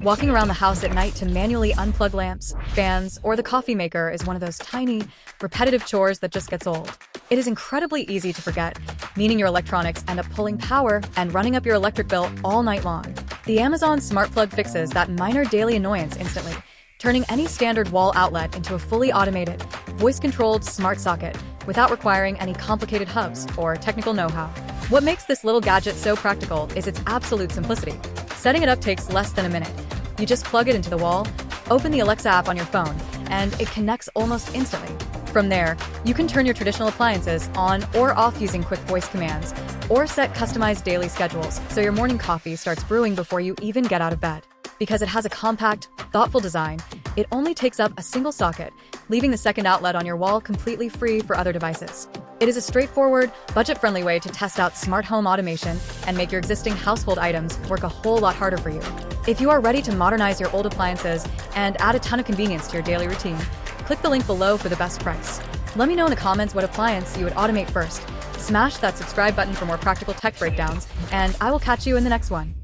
Walking around the house at night to manually unplug lamps, fans, or the coffee maker is one of those tiny, repetitive chores that just gets old. It is incredibly easy to forget, meaning your electronics end up pulling power and running up your electric bill all night long. The Amazon Smart Plug fixes that minor daily annoyance instantly, turning any standard wall outlet into a fully automated, voice-controlled smart socket without requiring any complicated hubs or technical know-how. What makes this little gadget so practical is its absolute simplicity. Setting it up takes less than a minute. You just plug it into the wall, open the Alexa app on your phone, and it connects almost instantly. From there, you can turn your traditional appliances on or off using quick voice commands, or set customized daily schedules so your morning coffee starts brewing before you even get out of bed. Because it has a compact, thoughtful design, it only takes up a single socket, leaving the second outlet on your wall completely free for other devices. It is a straightforward, budget-friendly way to test out smart home automation and make your existing household items work a whole lot harder for you. If you are ready to modernize your old appliances and add a ton of convenience to your daily routine, click the link below for the best price. Let me know in the comments what appliance you would automate first. Smash that subscribe button for more practical tech breakdowns, and I will catch you in the next one.